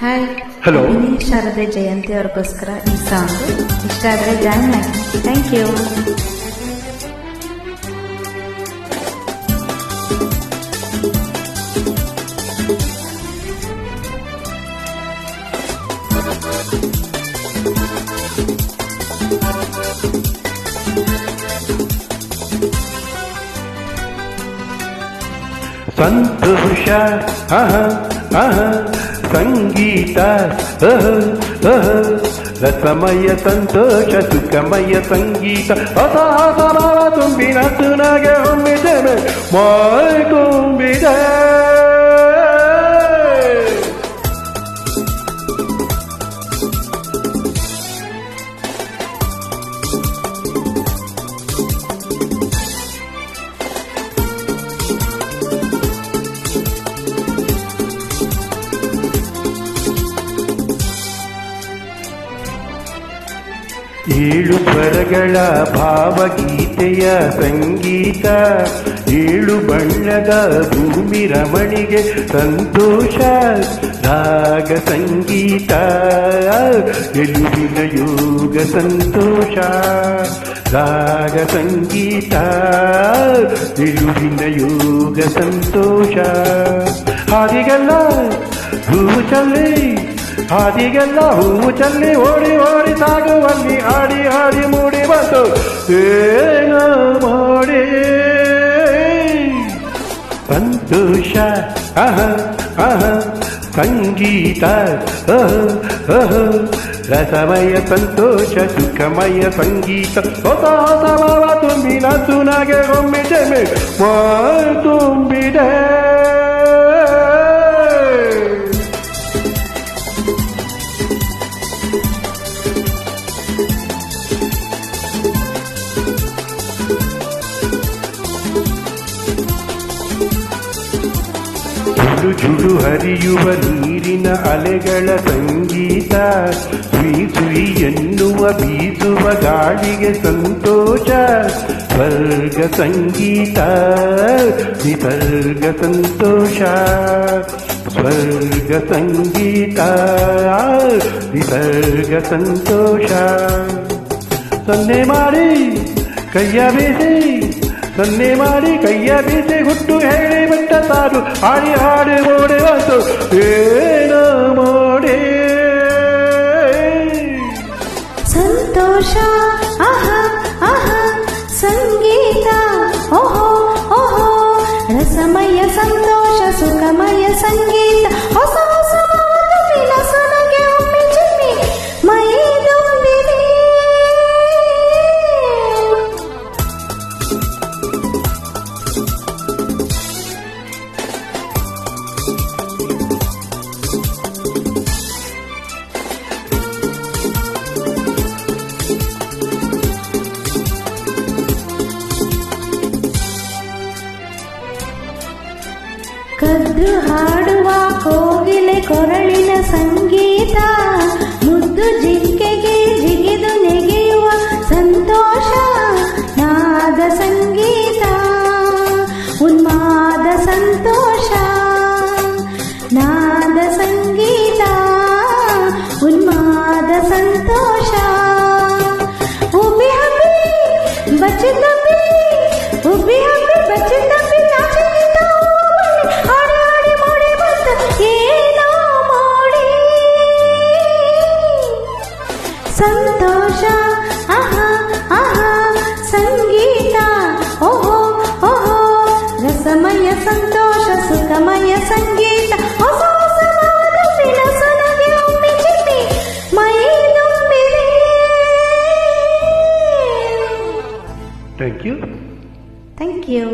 Hi, hello. ಶಾರದೆ ಜಯಂತಿ ಅವ್ರಿಗೋಸ್ಕರ ಈ song ಇಷ್ಟ ಆದರೆ ಜಾಯಿನ್ ಆಗಿ. Thank you. ಸಂತೋಷ ಸಂಗೀತ ರಸಮಯ ಸಂತೋಷ ಸುಖಮಯ ಸಂಗೀತ ಹೊಸ ಹೊಸ ಭಾವ ತುಂಬಿನ ತುನಗೆ ಹೊಮ್ಮಿದೆ ಮೈ ತುಂಬಿದೆ. ಏಳು ಸ್ವರಗಳ ಭಾವಗೀತೆಯ ಸಂಗೀತ, ಏಳು ಬಣ್ಣದ ಭೂಮಿ ರಮಣಿಗೆ ಸಂತೋಷ ರಾಗ ಸಂಗೀತ, ಗೆಲುವಿನ ಯೋಗ ಸಂತೋಷ ರಾಗ ಸಂಗೀತ, ಗೆಲುವಿನ ಯೋಗ ಸಂತೋಷ. ಹಾದಿಗೆಲ್ಲ ಹೂವು ಚಲ್ಲಿ, ಹಾದಿಗೆಲ್ಲ ಹೂವು ಚಲ್ಲಿ ಓಡಿ ಓಡಿ ಸಾಗುವಲ್ಲಿ ಹಾಡಿ ಹಾಡಿ ಮೂಡಿ ಬಂತು ಏನ ಮಾಡಿ. ಸಂತೋಷ ಸಂಗೀತ ರಸಮಯ ಸಂತೋಷ ಸುಖಮಯ ಸಂಗೀತ ಹೊಸ ಹೊಸ ಭಾವ ತುಂಬಿನ ತುನಗೆ ಒಮ್ಮಿದೆ ತುಂಬಿದೆ. ಜುಡು ಜುಡು ಹರಿಯುವ ನೀರಿನ ಅಲೆಗಳ ಸಂಗೀತ, ಸುಯಿ ಸುಯಿ ಎನ್ನುವ ಬೀಸುವ ಗಾಳಿಗೆ ಸಂತೋಷ ಸ್ವರ್ಗ ಸಂಗೀತ ನಿಸರ್ಗ ಸಂತೋಷ, ಸ್ವರ್ಗ ಸಂಗೀತ ನಿಸರ್ಗ ಸಂತೋಷ. ಸನ್ನೆ ಮಾಡಿ ಕೈಯ ಬೀಸಿ, ಸನ್ನೆ ಮಾಡಿ ಕೈಯ ಬೀಸಿ ಹುಟ್ಟು ಹೇಳಿ ಬಿಟ್ಟ ತಾರು ಹಾಡಿ ಹಾಡಿ ಓಡಿ ಬಂತು ಏನ ಮಾಡಿ. ಸಂತೋಷ ಸಂಗೀತ ಓಹೋ ಓಹೋ ರಸಮಯ ಸಂತೋಷ ಸುಖಮಯ ಸಂಗೀತ ಹೊಸ ಹೊಸ ನನಗೆ ಒಮ್ಮೆ ಚಿಮ್ಮಿ ಮೈ ತುಂಬಿದೆ. ಕದ್ದು ಹಾಡುವ ಕೋಗಿಲೆ ಕೊರಳಿನ ಸಂಗೀತ, ಮುದ್ದು ಜಿಂಕೆಗೆ ಜಿಗಿದು ನೆಗೆಯುವ ಸಂತೋಷ ನಾದ ಸಂಗೀತ, ಉನ್ಮಾದ ಸಂತೋಷ ನಾದ ಸಂಗೀತ, ಉನ್ಮಾದ ಸಂತೋಷ. ಉಬ್ಬಿ ಹಬ್ಬಿ ಬಚ್ಚಿ ತಬ್ಬಿ, ಉಬ್ಬಿ ಹಬ್ಬಿ ಬಚ್ಚಿ ತಬ್ಬಿ ಸಂತೋಷ ಸಂಗೀತ ಓಹೋ ಓಹೋ ರಸಮಯ ಸಂತೋಷ ಸುಖಮಯ ಸಂಗೀತ ಹೊಸ ಹೊಸ ನನಗೆ ಒಮ್ಮೆ ಚಿಮ್ಮಿ ಮೈ ತುಂಬಿದೆ. Thank you. Thank you.